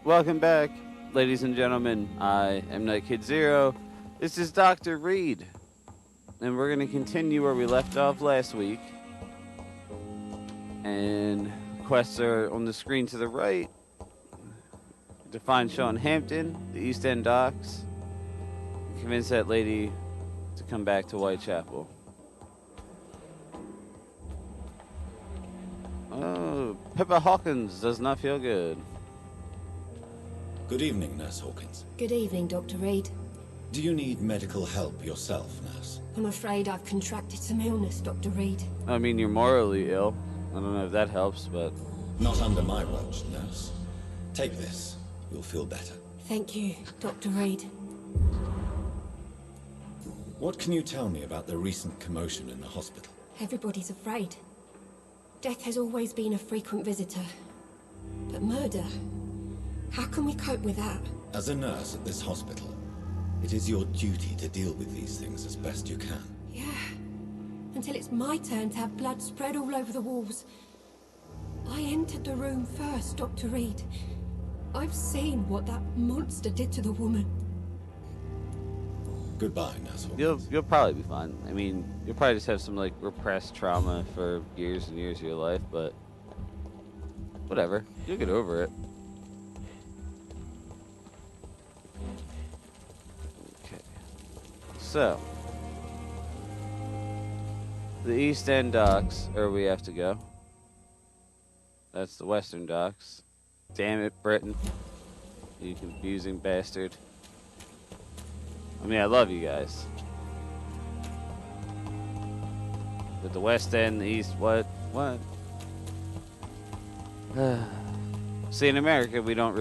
Welcome back, ladies and gentlemen. I am Nightkid Zero. This is Dr. Reid, and we're going to continue where we left off last week. And quests are on the screen to the right. To find Sean Hampton, the East End docks, and convince that lady to come back to Whitechapel. Oh, Pippa Hawkins does not feel good. Good evening, Nurse Hawkins. Good evening, Dr. Reid. Do you need medical help yourself, Nurse? I'm afraid I've contracted some illness, Dr. Reid. I mean, you're morally ill. I don't know if that helps, but... Not under my watch, Nurse. Take this. You'll feel better. Thank you, Dr. Reid. What can you tell me about the recent commotion in the hospital? Everybody's afraid. Death has always been a frequent visitor. But murder? How can we cope with that? As a nurse at this hospital, it is your duty to deal with these things as best you can. Yeah. Until it's my turn to have blood spread all over the walls. I entered the room first, Dr. Reid. I've seen what that monster did to the woman. Goodbye, Nurse Hawkins. You'll probably be fine. I mean, you'll probably just have some, like, repressed trauma for years and years of your life, but... whatever. You'll get over it. So, the East End docks are where we have to go. That's the Western docks. Damn it, Britain. You confusing bastard. I mean, I love you guys. But the West End, the East, what? What? See, in America, we don't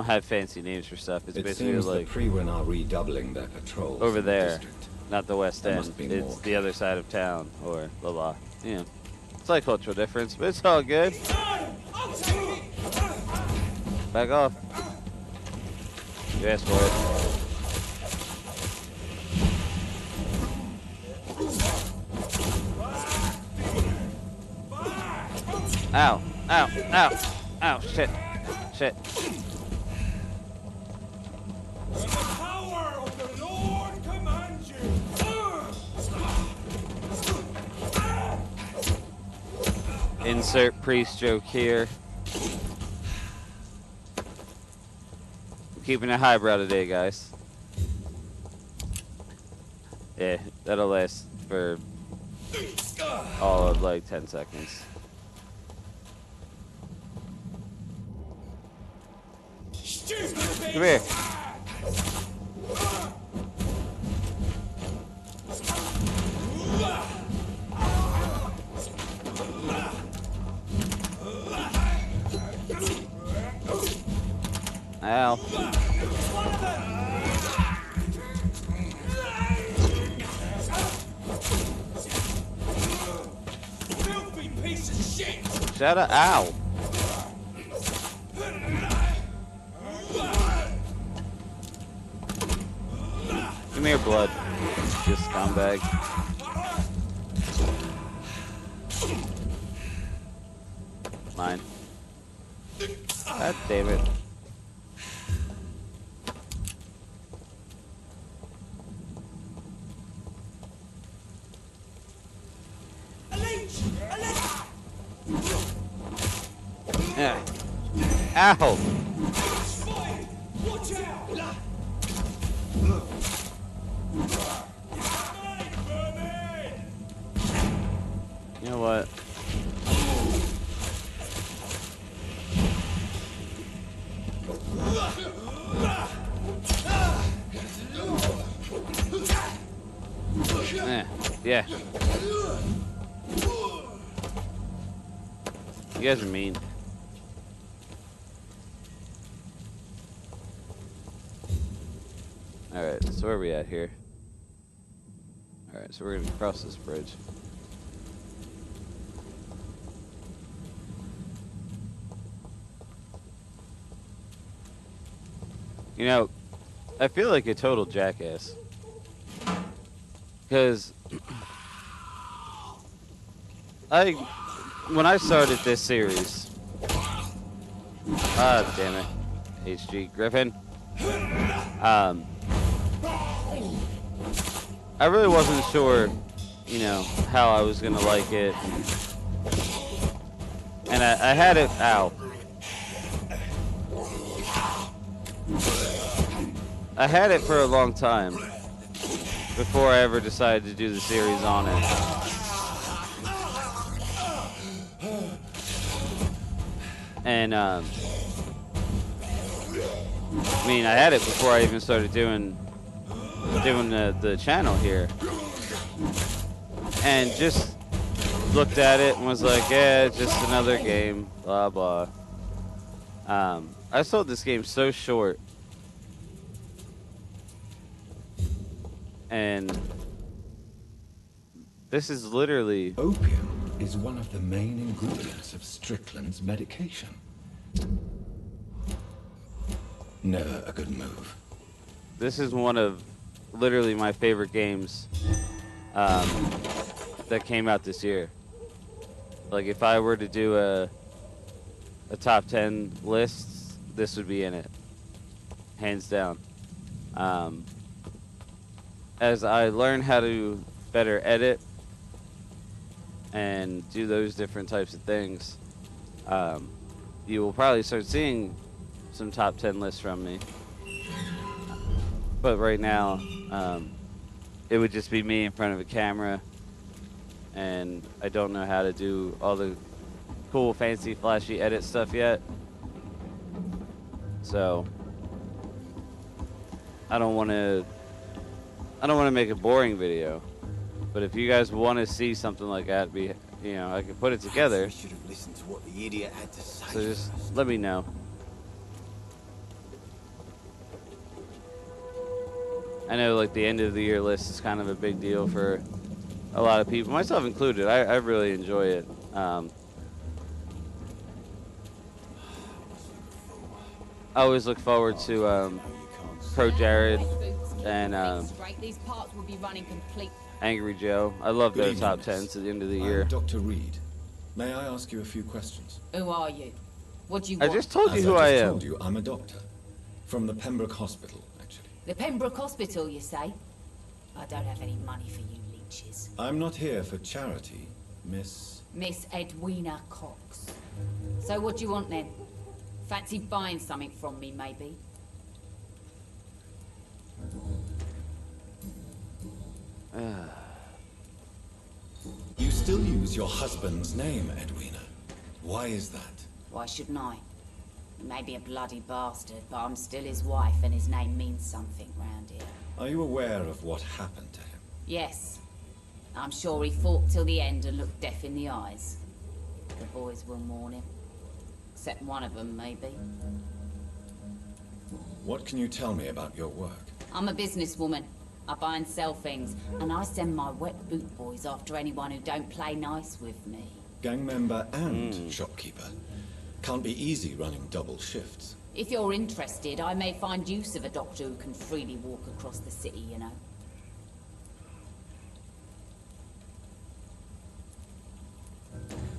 have fancy names for stuff. It's basically like the Freewen are redoubling their patrols over in the there, district. not the West There End. must be It's more. the other side of town, or blah blah. Yeah, it's like cultural difference, but it's all good. Back off. You asked for it. Ow! Ow! Ow! Ow! Shit! Shit! The power of the Lord commands you. Insert priest joke here. I'm keeping it highbrow today, guys. Yeah, that'll last for all of like 10 seconds. Come here. Ow. Filthy piece of shit. Shut up. Ow. Give me your blood. You scumbag. Mine. God damn it. Yeah. Ow! Watch out. You know what? Yeah. You guys are mean. Alright, so where are we at here? Alright, so we're gonna cross this bridge. You know, I feel like a total jackass. Because when I started this series, Ah, damn it. HG Griffin. I really wasn't sure, you know, how I was gonna like it. And I had it, ow. I had it for a long time before I ever decided to do the series on it. And, I mean, I had it before I even started doing the channel here. And just looked at it and was like, yeah, it's just another game, blah, blah. I sold this game so short. And this is literally... Opium is one of the main ingredients of Strickland's medication. Never a good move. This is one of literally my favorite games that came out this year. Like, if I were to do a top 10 list, this would be in it. Hands down. As I learn how to better edit and do those different types of things, you will probably start seeing some top 10 lists from me. But right now, it would just be me in front of a camera, and I don't know how to do all the cool, fancy, flashy edit stuff yet. So I don't want to make a boring video. But if you guys want to see something like that, I can put it together. Should have listened to what the idiot had to say. So just let me know. I know, like, the end of the year list is kind of a big deal for a lot of people, myself included. I really enjoy it. I always look forward to Pro Jared and These parts will be running complete. Angry Joe. I love their Good top evening, 10s at the end of the I'm year. Dr. Reid. May I ask you a few questions? Who are you? What do you I want? just told you As who I I just am. told you, I'm a doctor. From the Pembroke Hospital, actually. The Pembroke Hospital, you say? I don't have any money for you leeches. I'm not here for charity, Miss... Miss Edwina Cox. So what do you want then? Fancy buying something from me, maybe? You still use your husband's name, Edwina. Why is that? Why shouldn't I? He may be a bloody bastard, but I'm still his wife and his name means something round here. Are you aware of what happened to him? Yes. I'm sure he fought till the end and looked death in the eyes. The boys will mourn him. Except one of them, maybe. What can you tell me about your work? I'm a businesswoman. I buy and sell things, and I send my wet boot boys after anyone who don't play nice with me. Gang member and shopkeeper. Can't be easy running double shifts. If you're interested, I may find use of a doctor who can freely walk across the city, you know.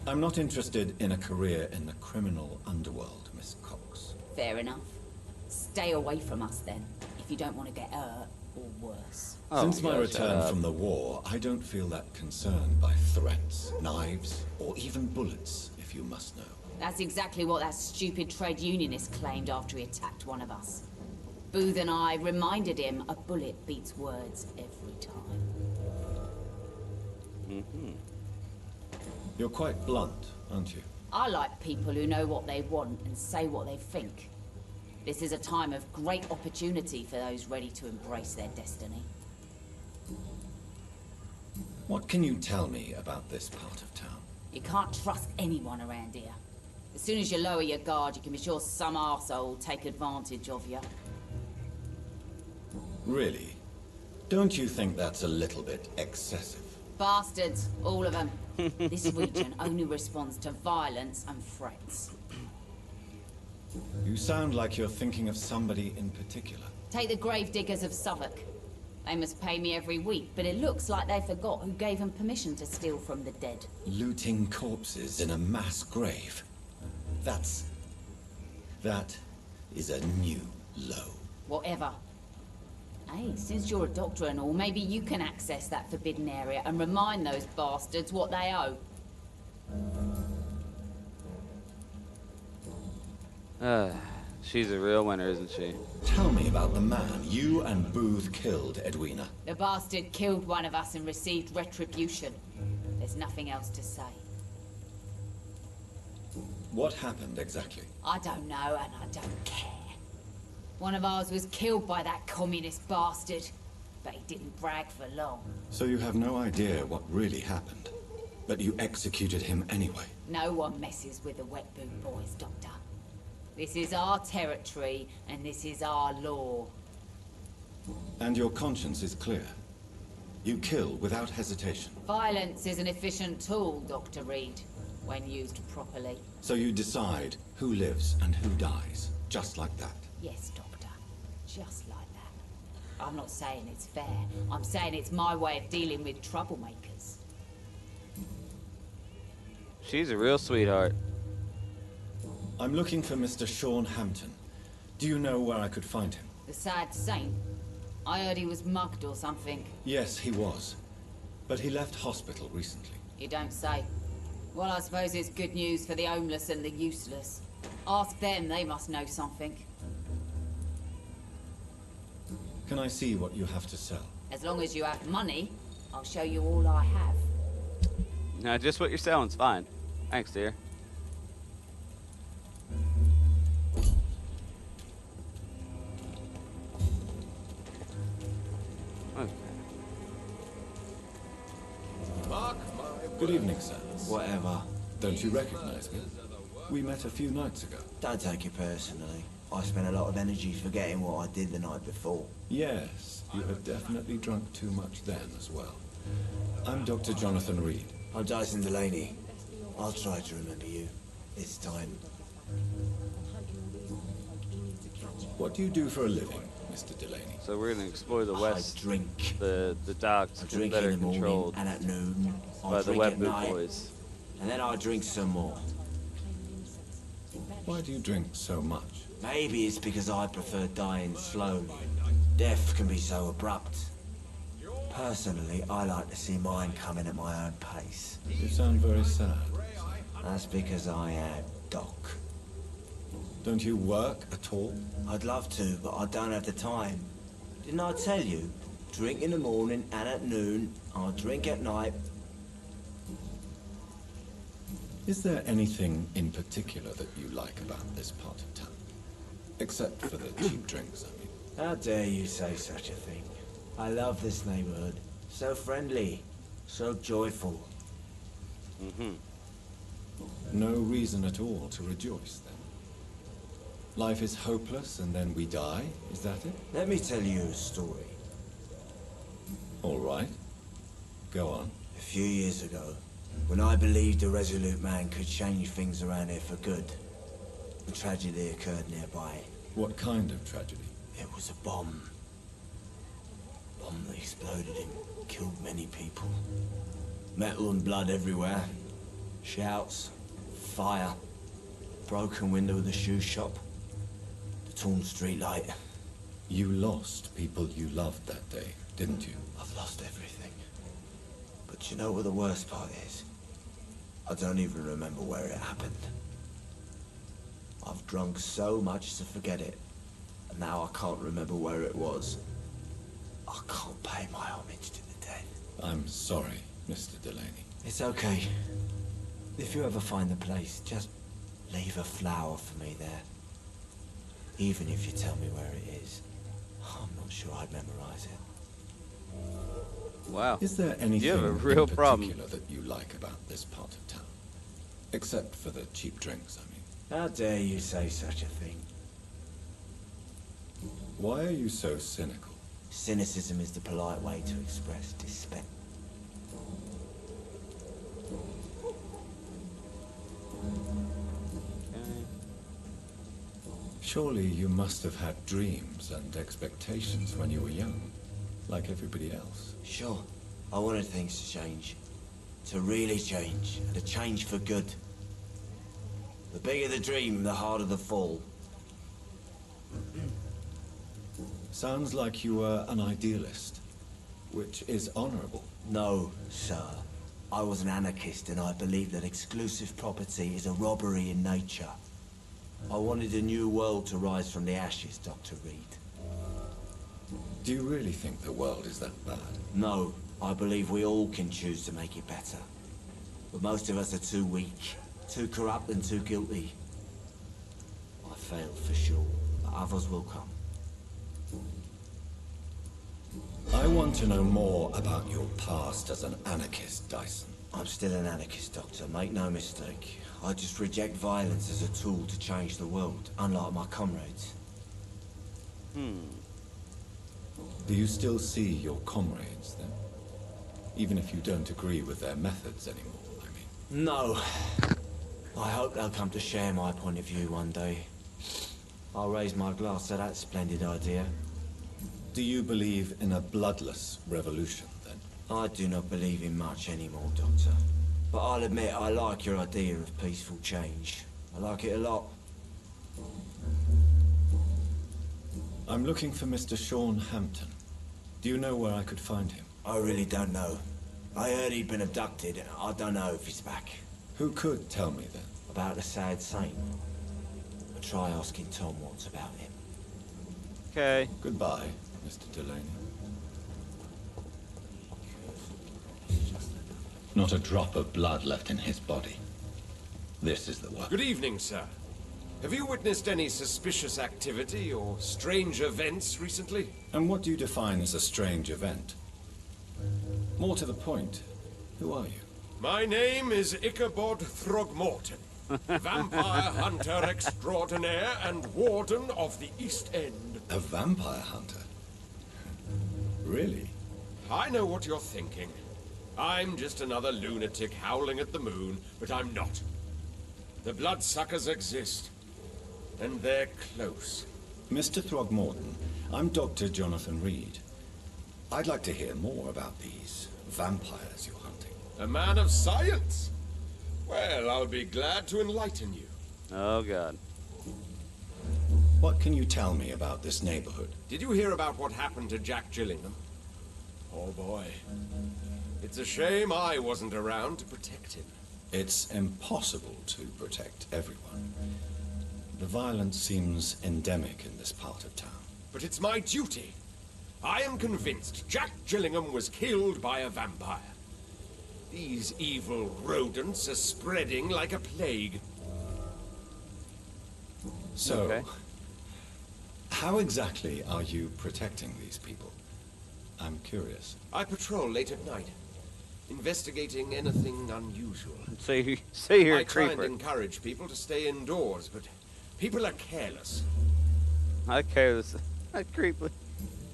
I'm not interested in a career in the criminal underworld, Miss Cox. Fair enough. Stay away from us then, if you don't want to get hurt or worse. Oh, Since my gosh, return from the war, I don't feel that concerned by threats, knives, or even bullets, if you must know. That's exactly what that stupid trade unionist claimed after he attacked one of us. Booth and I reminded him a bullet beats words every time. You're quite blunt, aren't you? I like people who know what they want and say what they think. This is a time of great opportunity for those ready to embrace their destiny. What can you tell me about this part of town? You can't trust anyone around here. As soon as you lower your guard, you can be sure some arsehole will take advantage of you. Really? Don't you think that's a little bit excessive? Bastards, all of them. This region only responds to violence and threats. You sound like you're thinking of somebody in particular. Take the gravediggers of Southwark. They must pay me every week, but it looks like they forgot who gave them permission to steal from the dead. Looting corpses in a mass grave. That's That is a new low. Whatever. Hey, since you're a doctor and all, maybe you can access that forbidden area and remind those bastards what they owe. She's a real winner, isn't she? Tell me about the man you and Booth killed, Edwina. The bastard killed one of us and received retribution. There's nothing else to say. What happened exactly? I don't know, and I don't care. One of ours was killed by that communist bastard, but he didn't brag for long. So you have no idea what really happened, but you executed him anyway. No one messes with the Wet Boot Boys, Doctor. This is our territory, and this is our law. And your conscience is clear. You kill without hesitation. Violence is an efficient tool, Dr. Reid, when used properly. So you decide who lives and who dies, just like that. Yes, Doctor. Just like that. I'm not saying it's fair. I'm saying it's my way of dealing with troublemakers. She's a real sweetheart. I'm looking for Mr. Sean Hampton. Do you know where I could find him? The sad saint. I heard he was mugged or something. Yes, he was. But he left hospital recently. You don't say. Well, I suppose it's good news for the homeless and the useless. Ask them, they must know something. Can I see what you have to sell? As long as you have money, I'll show you all I have. Now, just what you're selling's fine. Thanks, dear. Okay. Good evening, sir. Whatever. Don't you recognize me? We met a few nights ago. Don't take it personally. I spent a lot of energy forgetting what I did the night before. Yes, you had definitely drunk too much then as well. I'm Dr. Jonathan Reid. I'm Dyson Delaney. I'll try to remember you. This time. What do you do for a living, Mr. Delaney? So we're gonna explore the I west. drink. The docks I get drink better in the morning controlled and at noon. I by the drink Wet at Boot night, Boys. and then I drink some more. Why do you drink so much? Maybe it's because I prefer dying slowly. Death can be so abrupt. Personally, I like to see mine coming at my own pace. You sound very sad. That's because I am Doc. Don't you work at all? I'd love to, but I don't have the time. Didn't I tell you? Drink in the morning and at noon. I'll drink at night. Is there anything in particular that you like about this part of town? Except for the cheap drinks, I mean. How dare you say such a thing? I love this neighborhood. So friendly. So joyful. No reason at all to rejoice, then. Life is hopeless and then we die, is that it? Let me tell you a story. All right. Go on. A few years ago, when I believed a resolute man could change things around here for good, a tragedy occurred nearby. What kind of tragedy? It was a bomb. Bomb that exploded and killed many people. Metal and blood everywhere. Shouts, fire, broken window of the shoe shop, the torn street light. You lost people you loved that day, didn't you? I've lost everything. But you know what the worst part is? I don't even remember where it happened. I've drunk so much to forget it, and now I can't remember where it was. I can't pay my homage to the dead. I'm sorry, Mr. Delaney. It's okay. If you ever find the place, just leave a flower for me there. Even if you tell me where it is, I'm not sure I'd memorize it. Wow. Is there anything You have a real in problem. particular that you like about this part of town? Except for the cheap drinks, I mean. How dare you say such a thing? Why are you so cynical? Cynicism is the polite way to express despair. Surely you must have had dreams and expectations when you were young, like everybody else. Sure, I wanted things to change. To really change, and to change for good. The bigger the dream, the harder the fall. Sounds like you were an idealist, which is honorable. No, sir. I was an anarchist and I believed that exclusive property is a robbery in nature. I wanted a new world to rise from the ashes, Dr. Reid. Do you really think the world is that bad? No, I believe we all can choose to make it better. But most of us are too weak, too corrupt and too guilty. I failed for sure, but others will come. I want to know more about your past as an anarchist, Dyson. I'm still an anarchist, Doctor, make no mistake. I just reject violence as a tool to change the world, unlike my comrades. Do you still see your comrades, then? Even if you don't agree with their methods anymore, I mean. No. I hope they'll come to share my point of view one day. I'll raise my glass to that splendid idea. Do you believe in a bloodless revolution, then? I do not believe in much anymore, Doctor. But I'll admit I like your idea of peaceful change. I like it a lot. I'm looking for Mr. Sean Hampton. Do you know where I could find him? I really don't know. I heard he'd been abducted, and I don't know if he's back. Who could tell me, then? About the sad saint. I'll try asking Tom Watts about him. Okay. Goodbye, Mr. Delaney. Not a drop of blood left in his body. This is the one. Good evening, sir. Have you witnessed any suspicious activity or strange events recently? And what do you define as a strange event? More to the point, who are you? My name is Ichabod Throgmorton, vampire hunter extraordinaire and warden of the East End. A vampire hunter? Really? I know what you're thinking. I'm just another lunatic howling at the moon, but I'm not. The bloodsuckers exist, and they're close. Mr. Throgmorton, I'm Dr. Jonathan Reid. I'd like to hear more about these vampires you're hunting. A man of science? Well, I'll be glad to enlighten you. Oh, God. What can you tell me about this neighborhood? Did you hear about what happened to Jack Gillingham? Oh boy. It's a shame I wasn't around to protect him. It's impossible to protect everyone. The violence seems endemic in this part of town. But it's my duty. I am convinced Jack Gillingham was killed by a vampire. These evil rodents are spreading like a plague. So, Okay. how exactly are you protecting these people? I'm curious. I patrol late at night, investigating anything unusual. Say you're I a try and creeper. encourage people to stay indoors, but people are careless. I care this. I creepily.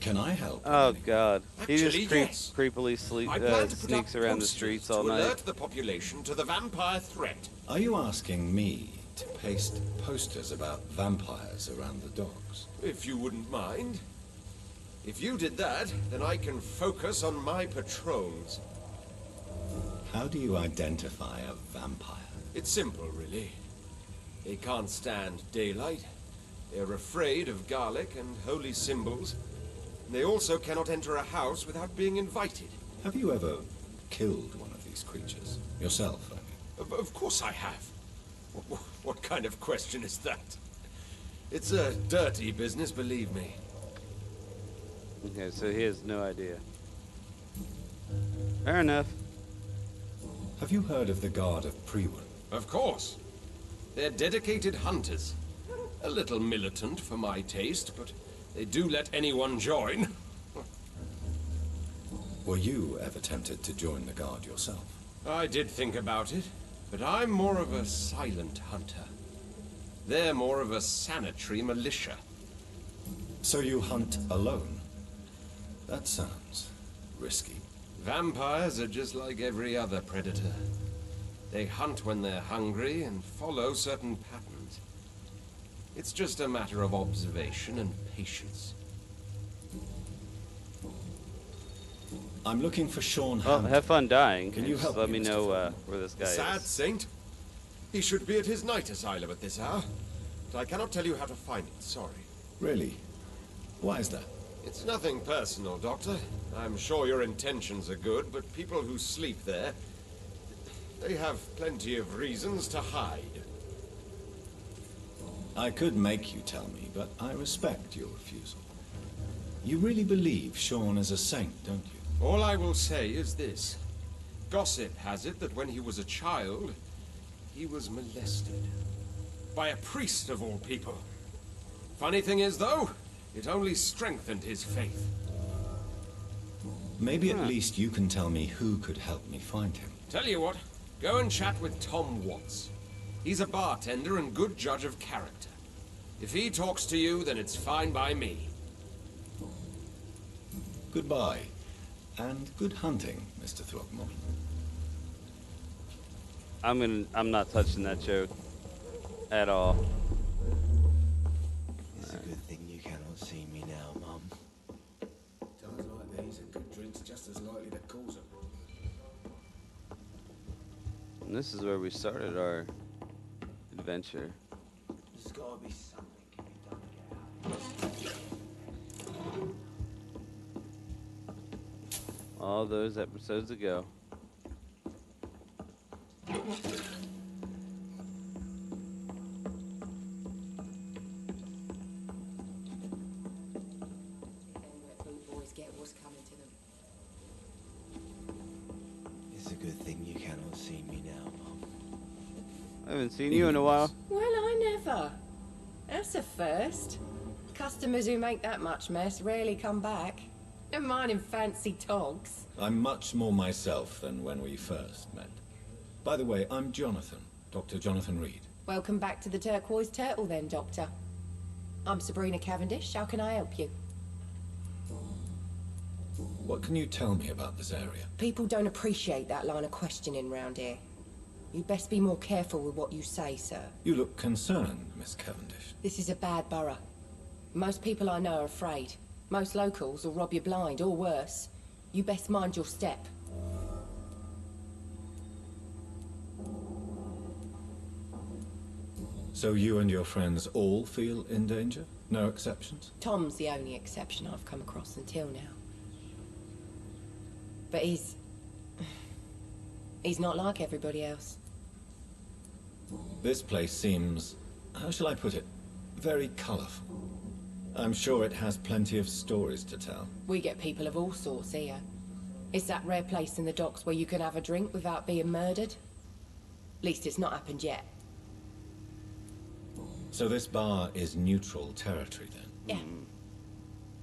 Can I help? Oh, God. He Actually, just yes. creepily I plan to put up sneaks around the posters streets to all night. alert the population to the vampire threat. Are you asking me to paste posters about vampires around the docks? If you wouldn't mind. If you did that, then I can focus on my patrols. How do you identify a vampire? It's simple, really. They can't stand daylight. They're afraid of garlic and holy symbols. They also cannot enter a house without being invited. Have you ever killed one of these creatures? Yourself, I mean. Of course I have. What kind of question is that? It's a dirty business, believe me. Okay, so he has no idea. Fair enough. Have you heard of the Guard of Prewen? Of course. They're dedicated hunters. A little militant for my taste, but they do let anyone join. Were you ever tempted to join the Guard yourself? I did think about it, but I'm more of a silent hunter. They're more of a sanitary militia. So you hunt alone? That sounds risky. Vampires are just like every other predator. They hunt when they're hungry and follow certain patterns. It's just a matter of observation and patience. I'm looking for Sean Well, Hampton. have fun dying. Can you Just help let me, me Mr. know Throgmorton? where this guy Sad is. saint. He should be at his night asylum at this hour. But I cannot tell you how to find it, sorry. Really? Why is that? It's nothing personal, Doctor. I'm sure your intentions are good, but people who sleep there, they have plenty of reasons to hide. I could make you tell me, but I respect your refusal. You really believe Sean is a saint, don't you? All I will say is this. Gossip has it that when he was a child, he was molested. By a priest of all people. Funny thing is, though, it only strengthened his faith. Maybe at least you can tell me who could help me find him. Tell you what, go and chat with Tom Watts. He's a bartender and good judge of character. If he talks to you, then it's fine by me. Goodbye, and good hunting, Mr. Throckmorton. I'm not touching that joke at all. It's a good thing you cannot see me now, Mum. Times like these and good drinks just as likely to cause them. And this is where we started our adventure. There's gotta be something can be done to get out. All those episodes ago. Boys get what's coming to them. It's a good thing you cannot see me now, Mum. I haven't seen you in a while. Well, I never. That's a first. Customers who make that much mess rarely come back. Never mind in fancy togs. I'm much more myself than when we first met. By the way, I'm Jonathan, Dr. Jonathan Reid. Welcome back to the Turquoise Turtle then, Doctor. I'm Sabrina Cavendish. How can I help you? What can you tell me about this area? People don't appreciate that line of questioning round here. You'd best be more careful with what you say, sir. You look concerned, Miss Cavendish. This is a bad borough. Most people I know are afraid. Most locals will rob you blind, or worse. You best mind your step. So you and your friends all feel in danger? No exceptions? Tom's the only exception I've come across until now. But he's not like everybody else. This place seems, how shall I put it, very colorful. I'm sure it has plenty of stories to tell. We get people of all sorts here. It's that rare place in the docks where you can have a drink without being murdered. Least it's not happened yet. So this bar is neutral territory then? Yeah.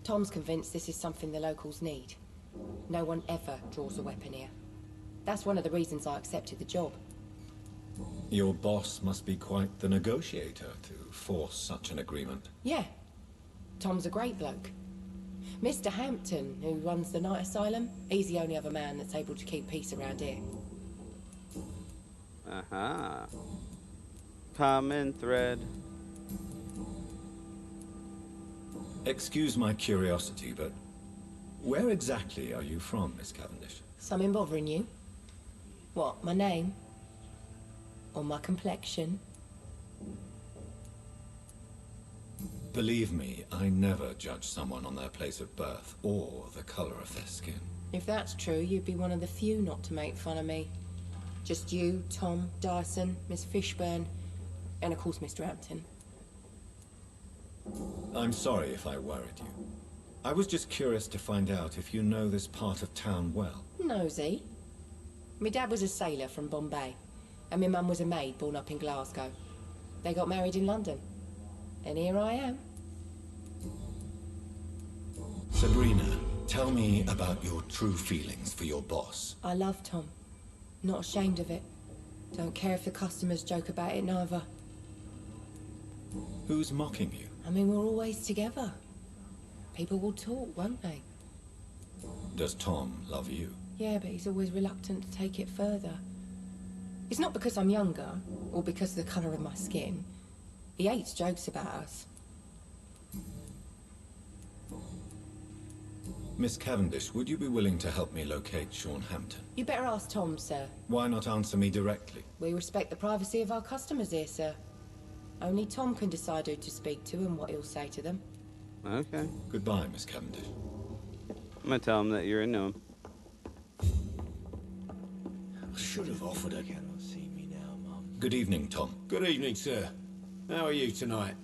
Tom's convinced this is something the locals need. No one ever draws a weapon here. That's one of the reasons I accepted the job. Your boss must be quite the negotiator to force such an agreement. Yeah. Tom's a great bloke. Mr. Hampton, who runs the night asylum, he's the only other man that's able to keep peace around here. Common thread. Excuse my curiosity, but where exactly are you from, Miss Cavendish? Something bothering you? What, my name? Or my complexion? Believe me, I never judge someone on their place of birth or the color of their skin. If that's true, you'd be one of the few not to make fun of me. Just you, Tom, Dyson, Miss Fishburne, and of course Mr. Hampton. I'm sorry if I worried you. I was just curious to find out if you know this part of town well. Nosy. My dad was a sailor from Bombay, and my mum was a maid born up in Glasgow. They got married in London, and here I am. Sabrina, tell me about your true feelings for your boss. I love Tom. Not ashamed of it. Don't care if the customers joke about it neither. Who's mocking you? I mean, we're always together. People will talk, won't they? Does Tom love you? Yeah, but he's always reluctant to take it further. It's not because I'm younger, or because of the colour of my skin. He hates jokes about us. Miss Cavendish, would you be willing to help me locate Sean Hampton? You better ask Tom, sir. Why not answer me directly? We respect the privacy of our customers here, sir. Only Tom can decide who to speak to and what he'll say to them. Okay. Goodbye, Miss Cavendish. I'm gonna tell him that you're into him. I should have offered her. Cannot see me now, Mum. Good evening, Tom. Good evening, sir. How are you tonight?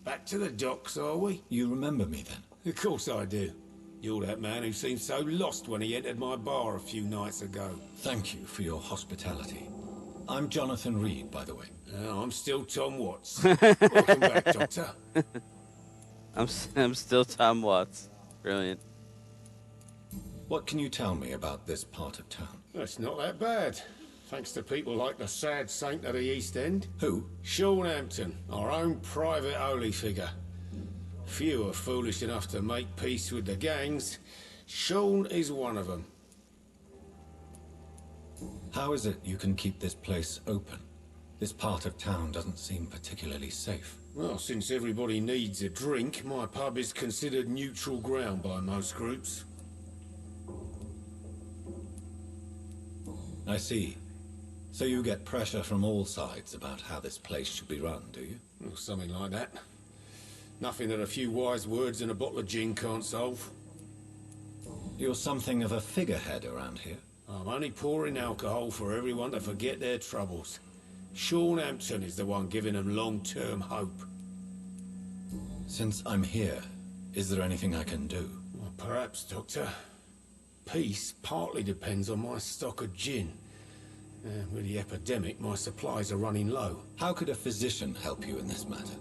Back to the docks, are we? You remember me then? Of course I do. You're that man who seemed so lost when he entered my bar a few nights ago. Thank you for your hospitality. I'm Jonathan Reid, by the way. I'm still Tom Watts. Welcome back, Doctor. I'm still Tom Watts. Brilliant. What can you tell me about this part of town? That's not that bad. Thanks to people like the sad saint of the East End. Who? Sean Hampton, our own private holy figure. Few are foolish enough to make peace with the gangs. Sean is one of them. How is it you can keep this place open? This part of town doesn't seem particularly safe. Well, since everybody needs a drink, my pub is considered neutral ground by most groups. I see. So you get pressure from all sides about how this place should be run, do you? Or something like that. Nothing that a few wise words and a bottle of gin can't solve. You're something of a figurehead around here. I'm only pouring alcohol for everyone to forget their troubles. Sean Hampton is the one giving them long-term hope. Since I'm here, is there anything I can do? Well, perhaps, Doctor. Peace partly depends on my stock of gin. With the epidemic, my supplies are running low. How could a physician help you in this matter?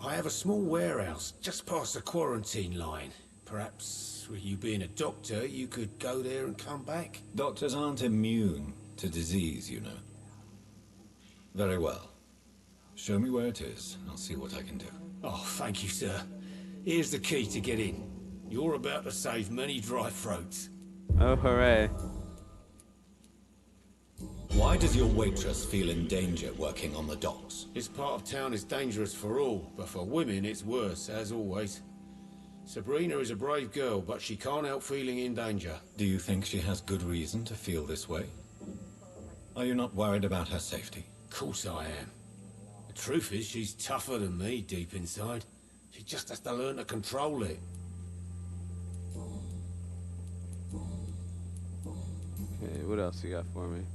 I have a small warehouse just past the quarantine line. Perhaps, with you being a doctor, you could go there and come back? Doctors aren't immune to disease, you know. Very well. Show me where it is. I'll see what I can do. Oh, thank you, sir. Here's the key to get in. You're about to save many dry throats. Oh, hooray. Why does your waitress feel in danger working on the docks? This part of town is dangerous for all, but for women it's worse, as always. Sabrina is a brave girl, but she can't help feeling in danger. Do you think she has good reason to feel this way? Are you not worried about her safety? Of course I am. The truth is, she's tougher than me deep inside. She just has to learn to control it. Okay, what else you got for me?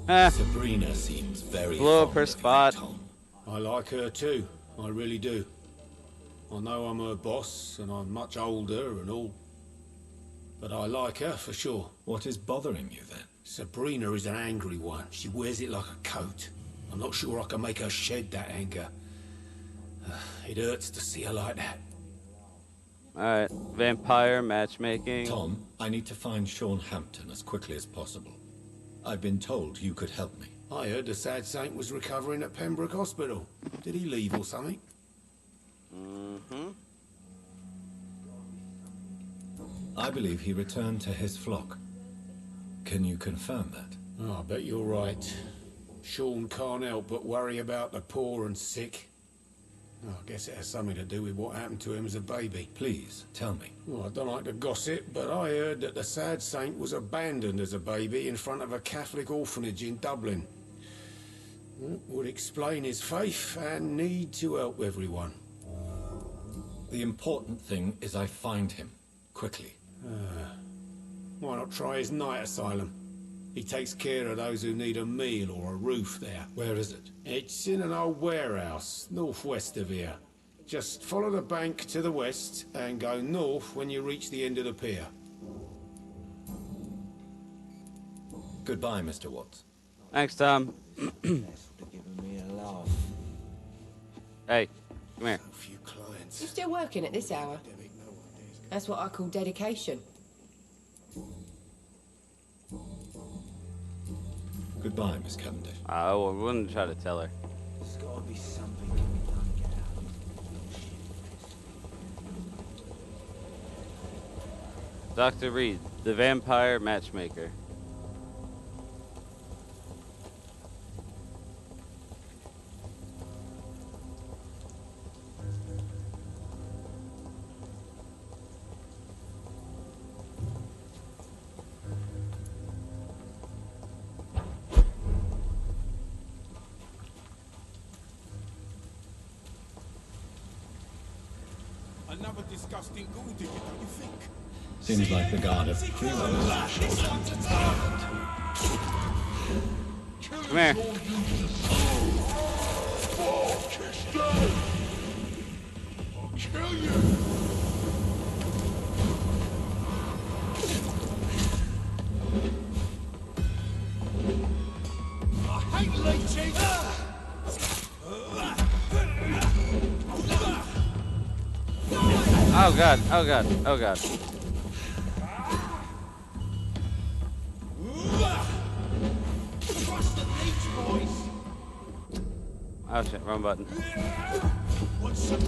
Sabrina seems very blow up fond her of you, spot. Tom. I like her too. I really do. I know I'm her boss, and I'm much older and all. But I like her for sure. What is bothering you then? Sabrina is an angry one. She wears it like a coat. I'm not sure I can make her shed that anger. It hurts to see her like that. Alright, vampire matchmaking. Tom, I need to find Sean Hampton as quickly as possible. I've been told you could help me. I heard the sad saint was recovering at Pembroke Hospital. Did he leave or something? I believe he returned to his flock. Can you confirm that? Oh, I bet you're right. Sean can't help but worry about the poor and sick. Oh, I guess it has something to do with what happened to him as a baby. Please, tell me. Well, I don't like to gossip, but I heard that the sad saint was abandoned as a baby in front of a Catholic orphanage in Dublin. That would explain his faith and need to help everyone. The important thing is I find him, quickly. Why not try his night asylum? He takes care of those who need a meal or a roof there. Where is it? It's in an old warehouse, northwest of here. Just follow the bank to the west and go north when you reach the end of the pier. Goodbye, Mr. Watts. Thanks, Tom. That's giving me a laugh. Hey, come here. A few clients. You still working at this hour? That's what I call dedication. Goodbye, Miss Cavendish. I wouldn't try to tell her. There's gotta be something can be done to get out of this. Dr. Reid, the vampire matchmaker. Another disgusting ghoul digger, don't you think? Seems like the guard have pre-loaded short-term confinement. Come here. I'll kill you! I hate leeches! Oh god, oh god, oh god. Trust the leech, boys! Oh shit, wrong button. What's some...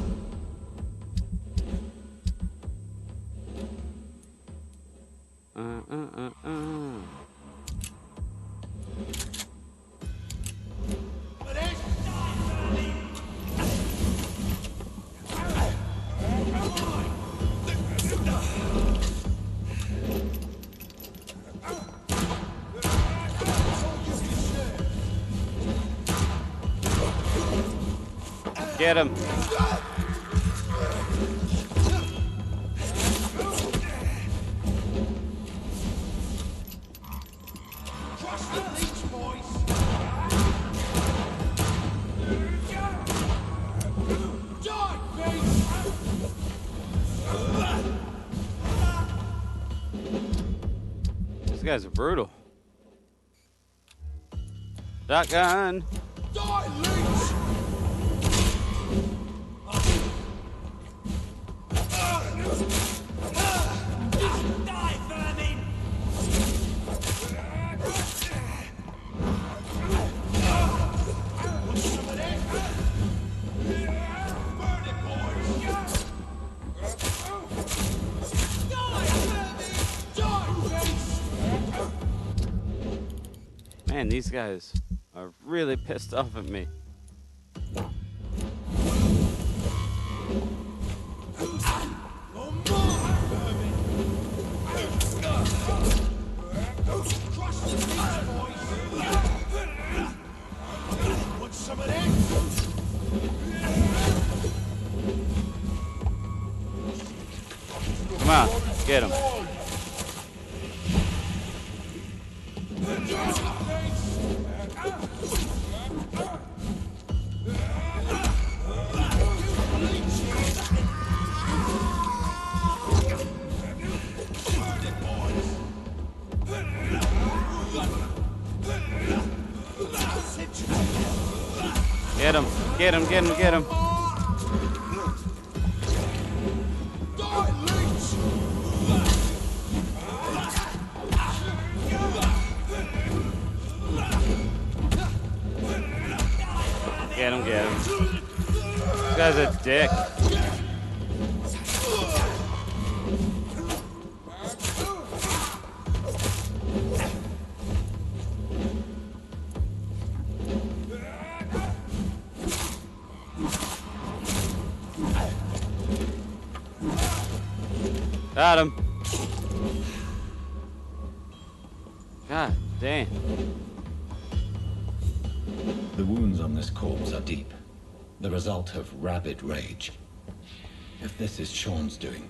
Get him. Trust the leech, boys! Die, beast! These guys are brutal. Shotgun. Die, leech! Die, vermin! Want some of that? Burn it, boys! Die, vermin! Die, beast! Man, these guys are really pissed off at me. Some of that? Come on, get him. Get him, get him, get him, get him. Get him, get him. This guy's a dick. Got him. God damn. The wounds on this corpse are deep, the result of rabid rage. If this is Sean's doing,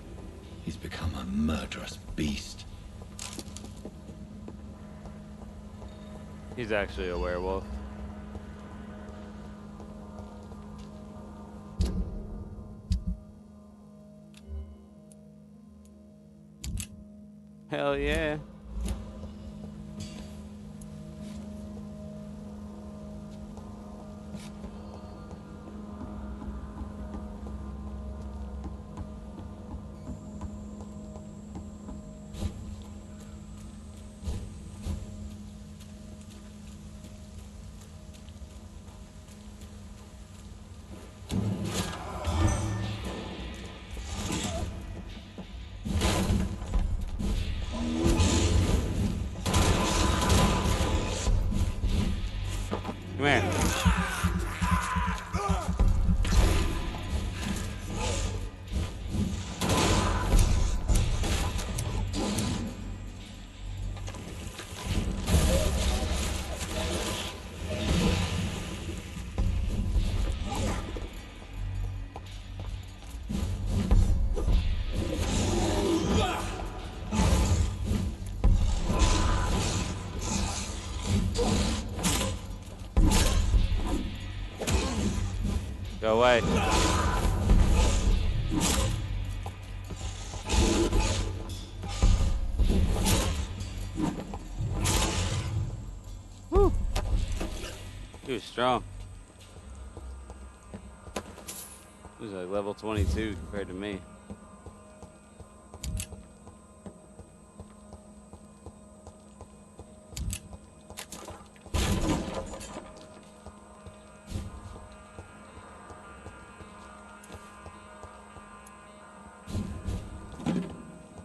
he's become a murderous beast. He's actually a werewolf. Hell yeah. Go away. Woo! He was strong. He was like level 22 compared to me.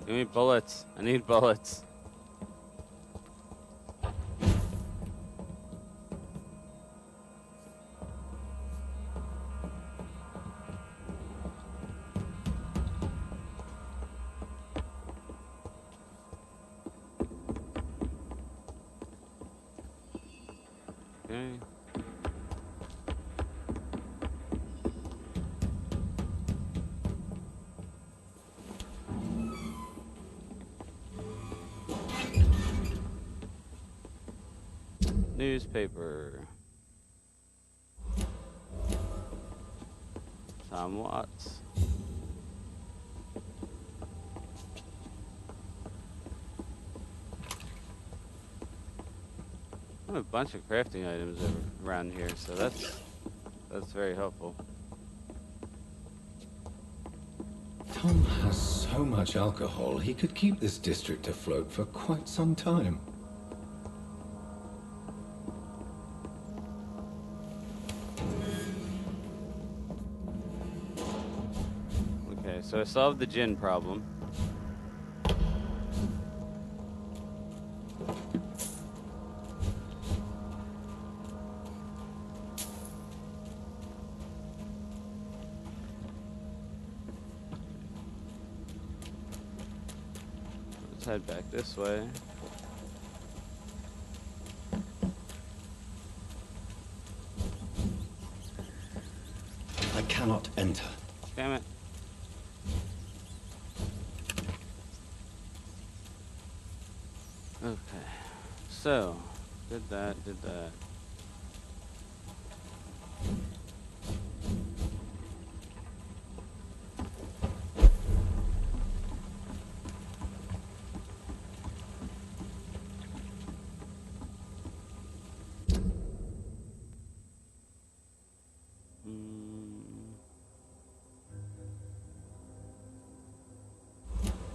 Give me bullets. I need bullets. Okay. Newspaper. Tom Watts. I have a bunch of crafting items around here, so that's very helpful. Tom has so much alcohol, he could keep this district afloat for quite some time. Okay, so I solved the gin problem. Let's head back this way. I cannot enter. Damn it. Okay, so, did that.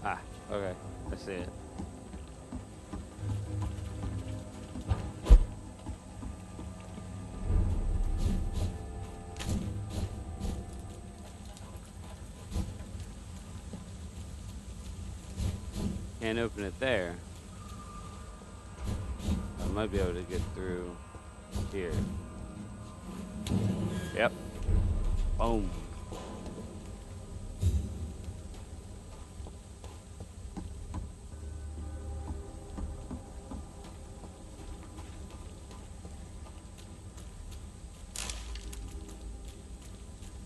Ah, okay, I see it. Can't open it there. I might be able to get through here. Yep. Boom.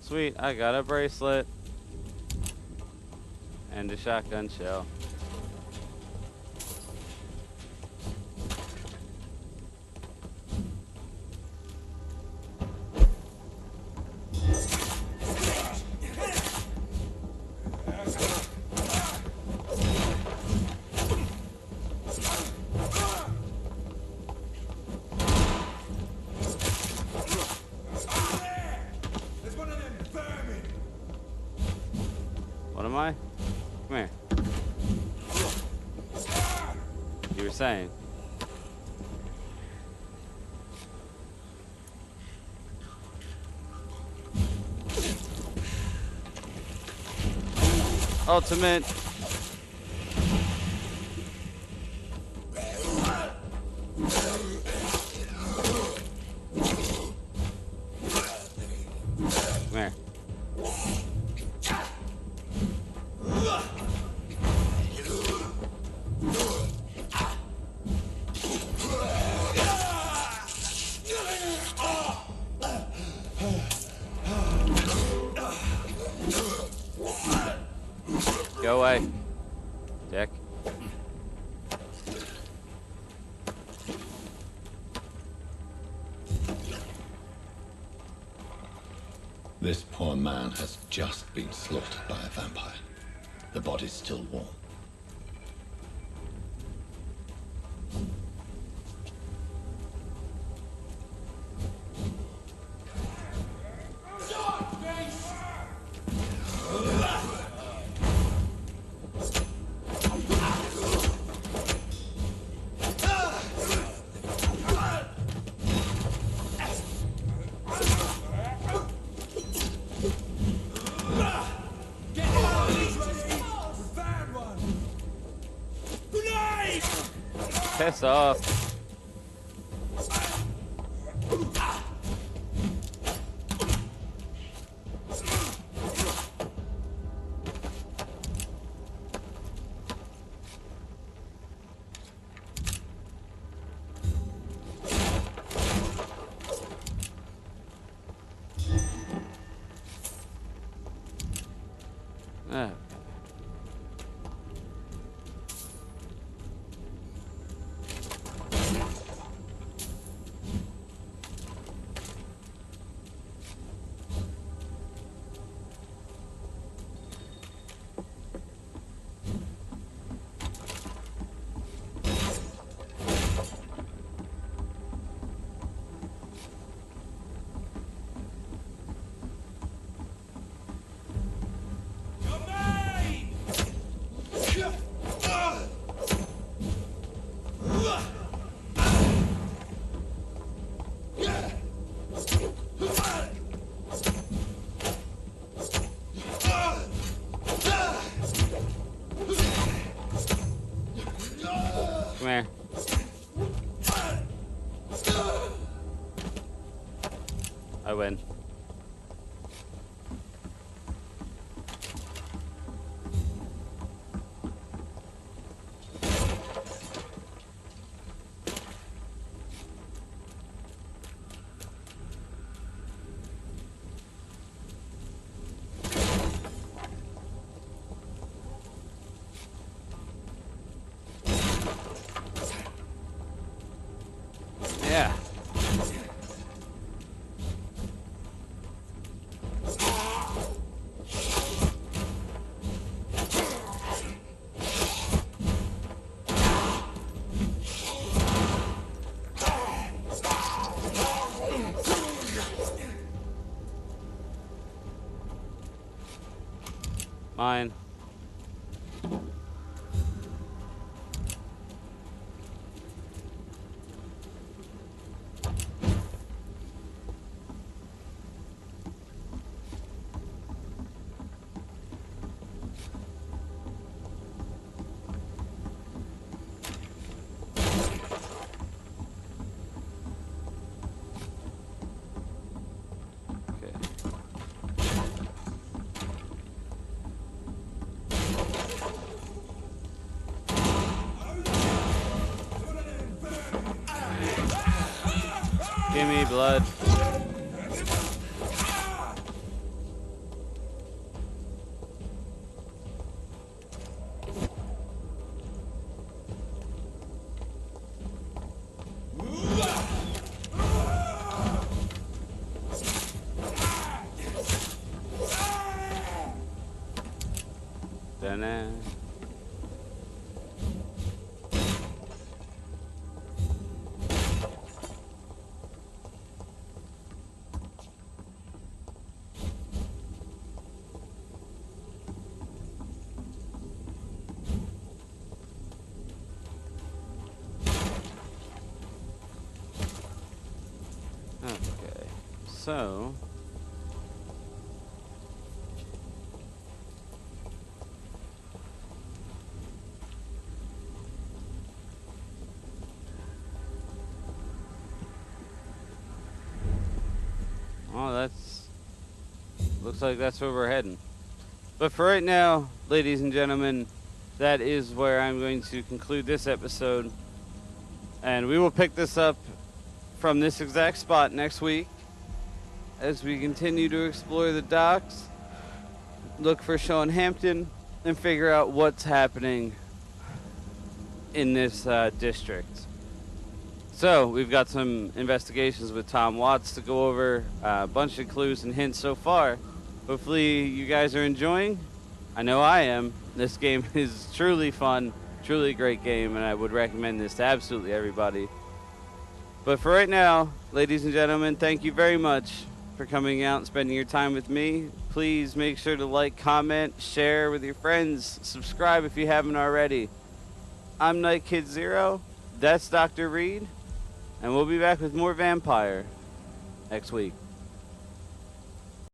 Sweet, I got a bracelet. And a shotgun shell. What am I? Come here. You were saying. Ultimate. Come here. Go away, Dick. This man has just been slaughtered by a vampire. The body's still warm. Piss off. Ah. Come here. I win. Yeah. Mine. Give me blood. Da-na. Okay, so looks like that's where we're heading. But for right now, ladies and gentlemen, that is where I'm going to conclude this episode. And we will pick this up from this exact spot next week as we continue to explore the docks, look for Sean Hampton, and figure out what's happening in this district. So, we've got some investigations with Tom Watts to go over, a bunch of clues and hints so far. Hopefully you guys are enjoying. I know I am. This game is truly fun, truly a great game, and I would recommend this to absolutely everybody. But for right now, ladies and gentlemen, thank you very much for coming out and spending your time with me. Please make sure to like, comment, share with your friends, subscribe if you haven't already. I'm Nightkid 0, that's Dr. Reid, and we'll be back with more Vampyr next week.